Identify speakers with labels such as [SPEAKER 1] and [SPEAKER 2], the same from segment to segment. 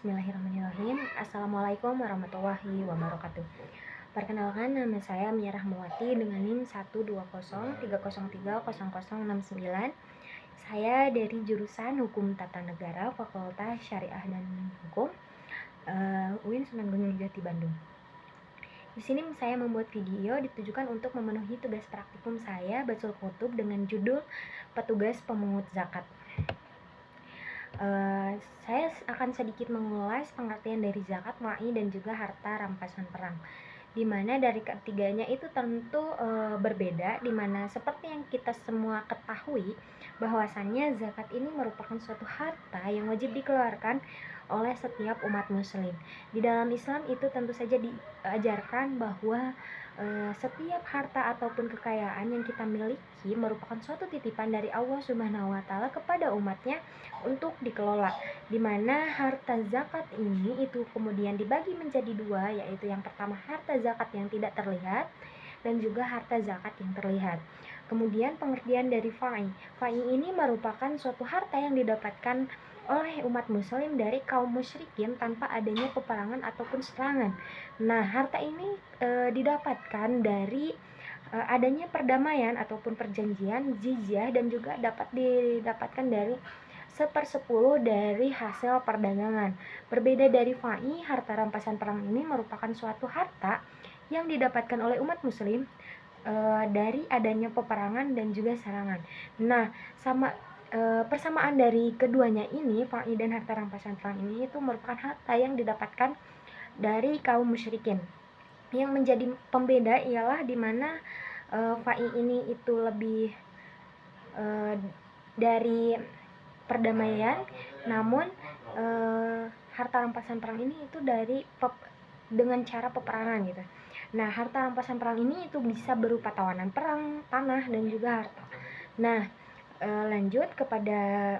[SPEAKER 1] Bismillahirrahmanirrahim. Assalamualaikum warahmatullahi wabarakatuh. Perkenalkan, nama saya Mia Rahmawati dengan NIM 12030300069. Saya dari jurusan Hukum Tata Negara, Fakultas Syariah dan Hukum, UIN Sunan Gunung Jati, Bandung. Di sini saya membuat video ditujukan untuk memenuhi tugas praktikum saya Basul Kutub dengan judul Petugas Pemungut Zakat. Saya akan sedikit mengulas pengertian dari zakat, wa'i, dan juga harta rampasan perang. Dimana dari ketiganya itu tentu berbeda, dimana seperti yang kita semua ketahui bahwasannya zakat ini merupakan suatu harta yang wajib dikeluarkan oleh setiap umat muslim. Di dalam Islam itu tentu saja diajarkan bahwa setiap harta ataupun kekayaan yang kita miliki merupakan suatu titipan dari Allah Subhanahu wa Ta'ala kepada umatnya untuk dikelola, di mana harta zakat ini itu kemudian dibagi menjadi dua, yaitu yang pertama harta zakat yang tidak terlihat dan juga harta zakat yang terlihat. Kemudian pengertian dari fa'i. Fa'i ini merupakan suatu harta yang didapatkan oleh umat muslim dari kaum musyrikin tanpa adanya peperangan ataupun serangan. Nah, harta ini didapatkan dari adanya perdamaian ataupun perjanjian, jizyah, dan juga dapat didapatkan dari 1/10 dari hasil perdagangan. Berbeda dari fa'i, harta rampasan perang ini merupakan suatu harta yang didapatkan oleh umat muslim dari adanya peperangan dan juga serangan. Nah, persamaan dari keduanya ini, fa'i dan harta rampasan perang ini itu merupakan harta yang didapatkan dari kaum musyrikin. Yang menjadi pembeda ialah di mana fa'i ini itu lebih dari perdamaian, namun harta rampasan perang ini itu dari dengan cara peperangan gitu. Nah, harta rampasan perang ini itu bisa berupa tawanan perang, tanah, dan juga harta. Nah, lanjut kepada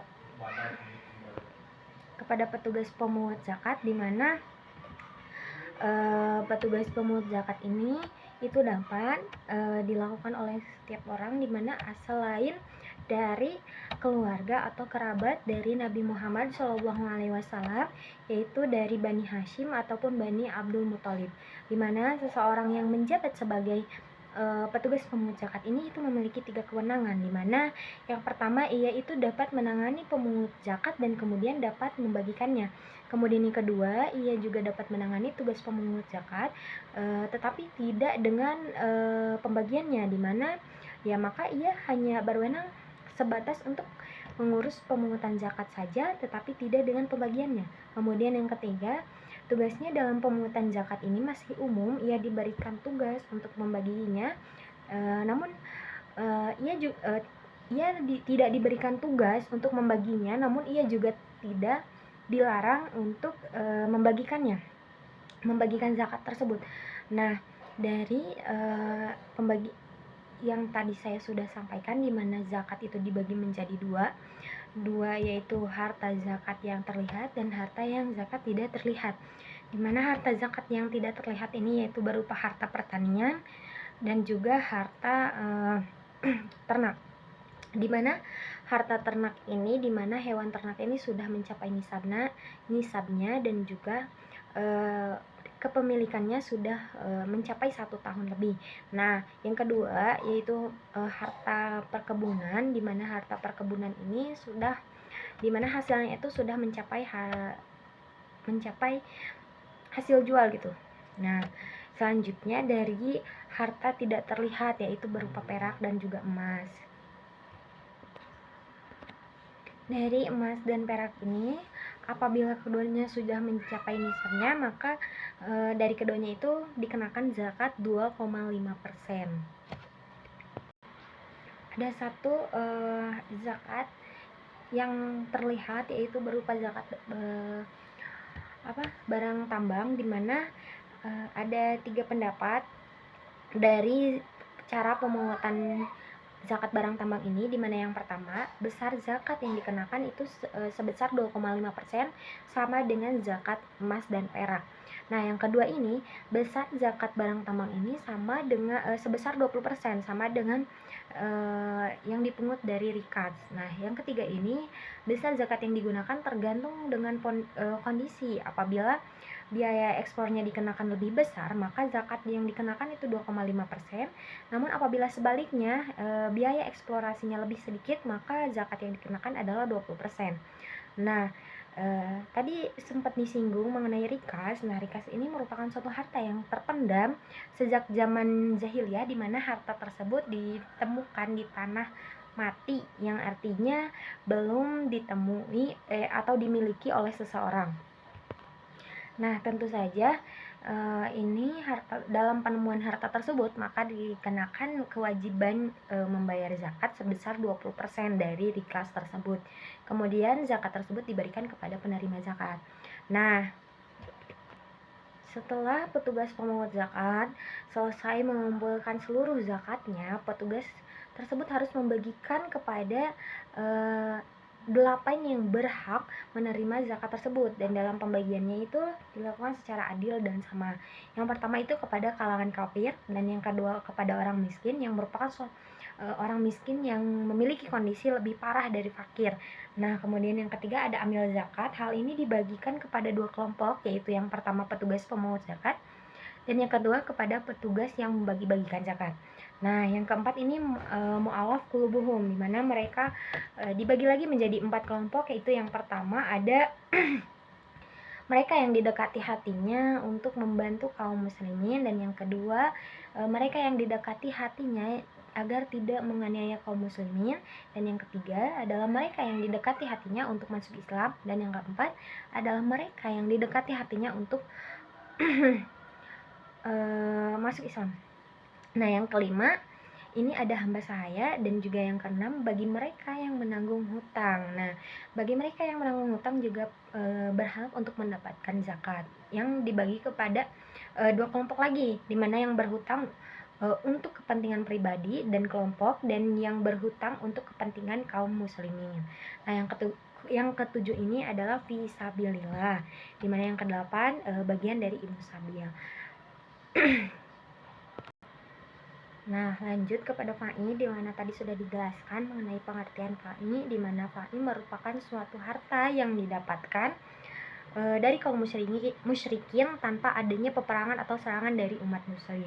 [SPEAKER 1] petugas pemungut zakat, di mana petugas pemungut zakat ini itu dapat dilakukan oleh setiap orang, di mana selain dari keluarga atau kerabat dari Nabi Muhammad SAW, yaitu dari Bani Hashim ataupun Bani Abdul Muthalib, di mana seseorang yang menjabat sebagai petugas pemungut zakat ini itu memiliki 3 kewenangan, di mana yang pertama ia itu dapat menangani pemungut zakat dan kemudian dapat membagikannya. Kemudian yang kedua, ia juga dapat menangani tugas pemungut zakat, tetapi tidak dengan pembagiannya, di mana ya maka ia hanya berwenang sebatas untuk mengurus pemungutan zakat saja, tetapi tidak dengan pembagiannya. Kemudian yang ketiga, tugasnya dalam pemungutan zakat ini masih umum, ia diberikan tugas untuk membaginya, namun tidak diberikan tugas untuk membaginya, namun ia juga tidak dilarang untuk membagikan zakat tersebut. Nah, dari pembagi yang tadi saya sudah sampaikan, di mana zakat itu dibagi menjadi dua, yaitu harta zakat yang terlihat dan harta yang zakat tidak terlihat. Di mana harta zakat yang tidak terlihat ini yaitu berupa harta pertanian dan juga harta ternak. Di mana harta ternak ini, di mana hewan ternak ini sudah mencapai nisabnya dan juga kepemilikannya sudah mencapai 1 tahun lebih. Nah, yang kedua yaitu harta perkebunan, di mana harta perkebunan ini sudah, di mana hasilnya itu sudah mencapai hasil jual gitu. Nah, selanjutnya dari harta tidak terlihat, yaitu berupa perak dan juga emas. Dari emas dan perak ini, apabila keduanya sudah mencapai nisabnya, maka dari keduanya itu dikenakan zakat 2,5%. Ada satu zakat yang terlihat, yaitu berupa zakat barang tambang, di mana ada 3 pendapat dari cara pemungutan zakat barang tambang ini, di mana yang pertama, besar zakat yang dikenakan itu sebesar 2,5% sama dengan zakat emas dan perak. Nah, yang kedua ini, besar zakat barang tambang ini sama dengan sebesar 20% sama dengan yang dipungut dari rikas. Nah, yang ketiga ini, besar zakat yang digunakan tergantung dengan kondisi. Apabila biaya ekspornya dikenakan lebih besar, maka zakat yang dikenakan itu 2,5%. Namun apabila sebaliknya biaya eksplorasinya lebih sedikit, maka zakat yang dikenakan adalah 20%. Nah, tadi sempat disinggung mengenai rikas. Nah, rikas ini merupakan suatu harta yang terpendam sejak zaman jahiliyah, di mana harta tersebut ditemukan di tanah mati, yang artinya belum ditemui atau dimiliki oleh seseorang. Nah, tentu saja ini dalam penemuan harta tersebut maka dikenakan kewajiban membayar zakat sebesar 20% dari rikas tersebut. Kemudian zakat tersebut diberikan kepada penerima zakat. Nah, setelah petugas pemungut zakat selesai mengumpulkan seluruh zakatnya, petugas tersebut harus membagikan kepada 8 yang berhak menerima zakat tersebut, dan dalam pembagiannya itu dilakukan secara adil dan sama. Yang pertama itu kepada kalangan kafir, dan yang kedua kepada orang miskin yang merupakan orang miskin yang memiliki kondisi lebih parah dari fakir. Nah, kemudian yang ketiga ada amil zakat. Hal ini dibagikan kepada 2 kelompok, yaitu yang pertama petugas pemungut zakat dan yang kedua kepada petugas yang membagi-bagikan zakat. Nah, yang keempat ini mu'alaf qulubuhum, di mana mereka dibagi lagi menjadi 4 kelompok, yaitu yang pertama ada mereka yang didekati hatinya untuk membantu kaum muslimin, dan yang kedua mereka yang didekati hatinya agar tidak menganiaya kaum muslimin, dan yang ketiga adalah mereka yang didekati hatinya untuk masuk Islam, dan yang keempat adalah mereka yang didekati hatinya untuk masuk Islam. Nah, yang kelima ini ada hamba sahaya, dan juga yang keenam bagi mereka yang menanggung hutang. Nah, bagi mereka yang menanggung hutang juga berhak untuk mendapatkan zakat yang dibagi kepada 2 kelompok lagi, di mana yang berhutang untuk kepentingan pribadi dan kelompok, dan yang berhutang untuk kepentingan kaum muslimin. Nah, yang ketujuh ini adalah fisabilillah, di mana yang kedelapan bagian dari ibnu sabil. Nah, lanjut kepada fa'i, di mana tadi sudah dijelaskan mengenai pengertian fa'i, di mana fa'i merupakan suatu harta yang didapatkan dari kaum musyrikin tanpa adanya peperangan atau serangan dari umat muslim.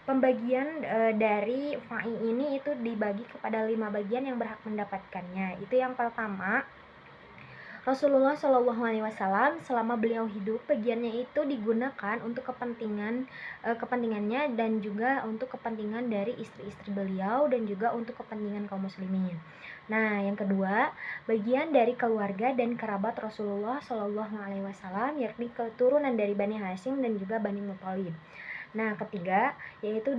[SPEAKER 1] Pembagian dari fa'i ini itu dibagi kepada 5 bagian yang berhak mendapatkannya. Itu yang pertama, Rasulullah Shallallahu Alaihi Wasallam selama beliau hidup, bagiannya itu digunakan untuk kepentingannya, dan juga untuk kepentingan dari istri-istri beliau, dan juga untuk kepentingan kaum muslimin. Nah, yang kedua, bagian dari keluarga dan kerabat Rasulullah Shallallahu Alaihi Wasallam, yakni keturunan dari Bani Hashim dan juga Bani Muthalib. Nah, ketiga yaitu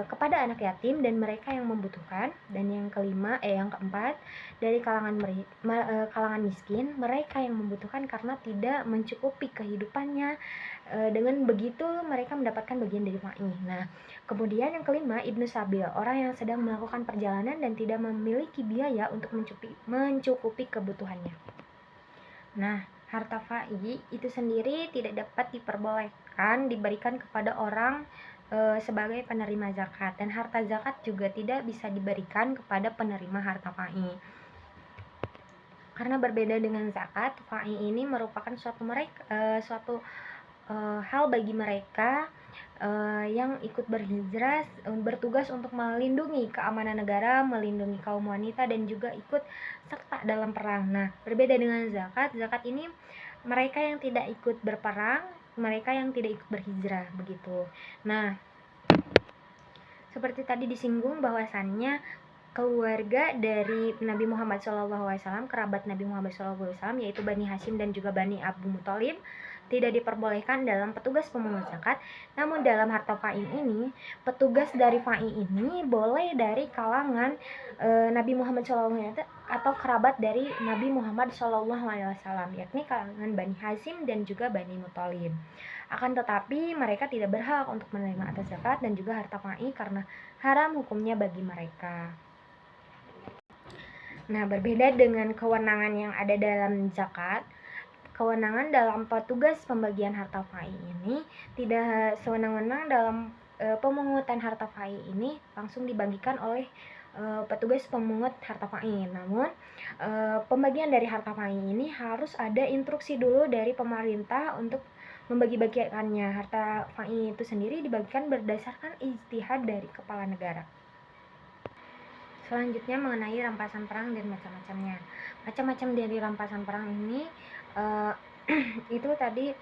[SPEAKER 1] kepada anak yatim dan mereka yang membutuhkan, dan yang keempat dari kalangan miskin, mereka yang membutuhkan karena tidak mencukupi kehidupannya. Dengan begitu mereka mendapatkan bagian dari fa'i. Nah, kemudian yang kelima ibnu sabil, orang yang sedang melakukan perjalanan dan tidak memiliki biaya untuk mencukupi kebutuhannya. Nah, harta fa'i itu sendiri tidak dapat diperbolehkan diberikan kepada orang sebagai penerima zakat, dan harta zakat juga tidak bisa diberikan kepada penerima harta fa'i. Karena berbeda dengan zakat, fa'i ini merupakan suatu hal bagi mereka yang ikut berhijrah, bertugas untuk melindungi keamanan negara, melindungi kaum wanita, dan juga ikut serta dalam perang. Nah, berbeda dengan zakat ini mereka yang tidak ikut berperang, mereka yang tidak ikut berhijrah, begitu. Nah, seperti tadi disinggung bahwasannya keluarga dari Nabi Muhammad SAW, kerabat Nabi Muhammad SAW, yaitu Bani Hashim dan juga Bani Abu Muthalib, tidak diperbolehkan dalam petugas pemungut zakat. Namun dalam harta fa'i ini, petugas dari fa'i ini boleh dari kalangan Nabi Muhammad SAW atau kerabat dari Nabi Muhammad SAW, yakni kalangan Bani Hashim dan juga Bani Muthalib. Akan tetapi mereka tidak berhak untuk menerima atas zakat dan juga harta fa'i karena haram hukumnya bagi mereka. Nah, berbeda dengan kewenangan yang ada dalam zakat, kewenangan dalam petugas pembagian harta fai ini tidak sewenang-wenang dalam pemungutan harta fai ini langsung dibagikan oleh petugas pemungut harta fai. Namun pembagian dari harta fai ini harus ada instruksi dulu dari pemerintah untuk membagi-bagikannya. Harta fai itu sendiri dibagikan berdasarkan ijtihad dari kepala negara. Selanjutnya mengenai rampasan perang dan macam-macamnya. Macam-macam dari rampasan perang ini itu tadi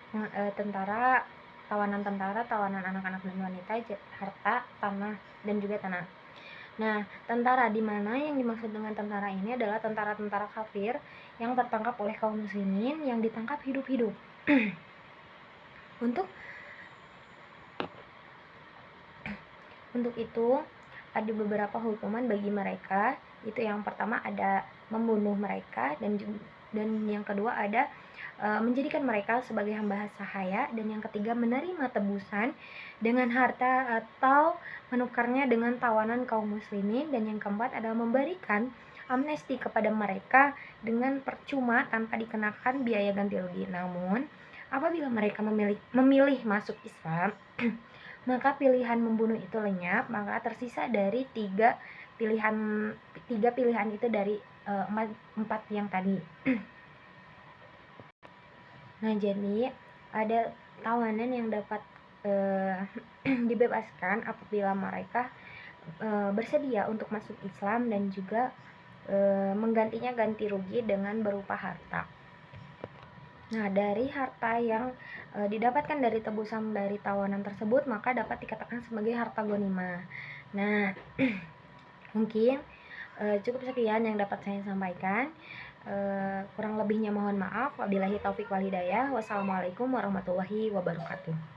[SPEAKER 1] tentara, tawanan anak-anak dan wanita, harta, tanah, dan juga tanah. Nah, tentara, di mana yang dimaksud dengan tentara ini adalah tentara-tentara kafir yang tertangkap oleh kaum muslimin yang ditangkap hidup-hidup. Untuk itu ada beberapa hukuman bagi mereka. Itu yang pertama ada membunuh mereka, dan yang kedua ada menjadikan mereka sebagai hamba sahaya, dan yang ketiga menerima tebusan dengan harta atau menukarnya dengan tawanan kaum muslimin, dan yang keempat adalah memberikan amnesti kepada mereka dengan percuma tanpa dikenakan biaya ganti rugi. Namun apabila mereka memilih masuk Islam maka pilihan membunuh itu lenyap, maka tersisa dari tiga pilihan itu dari empat yang tadi. Nah, jadi ada tawanan yang dapat dibebaskan apabila mereka bersedia untuk masuk Islam dan juga menggantinya ganti rugi dengan berupa harta. Nah, dari harta yang didapatkan dari tebusan dari tawanan tersebut maka dapat dikatakan sebagai harta ghanimah. Nah, mungkin cukup sekian yang dapat saya sampaikan. Kurang lebihnya mohon maaf. Wabillahi taufik wal hidayah. Wassalamualaikum warahmatullahi wabarakatuh.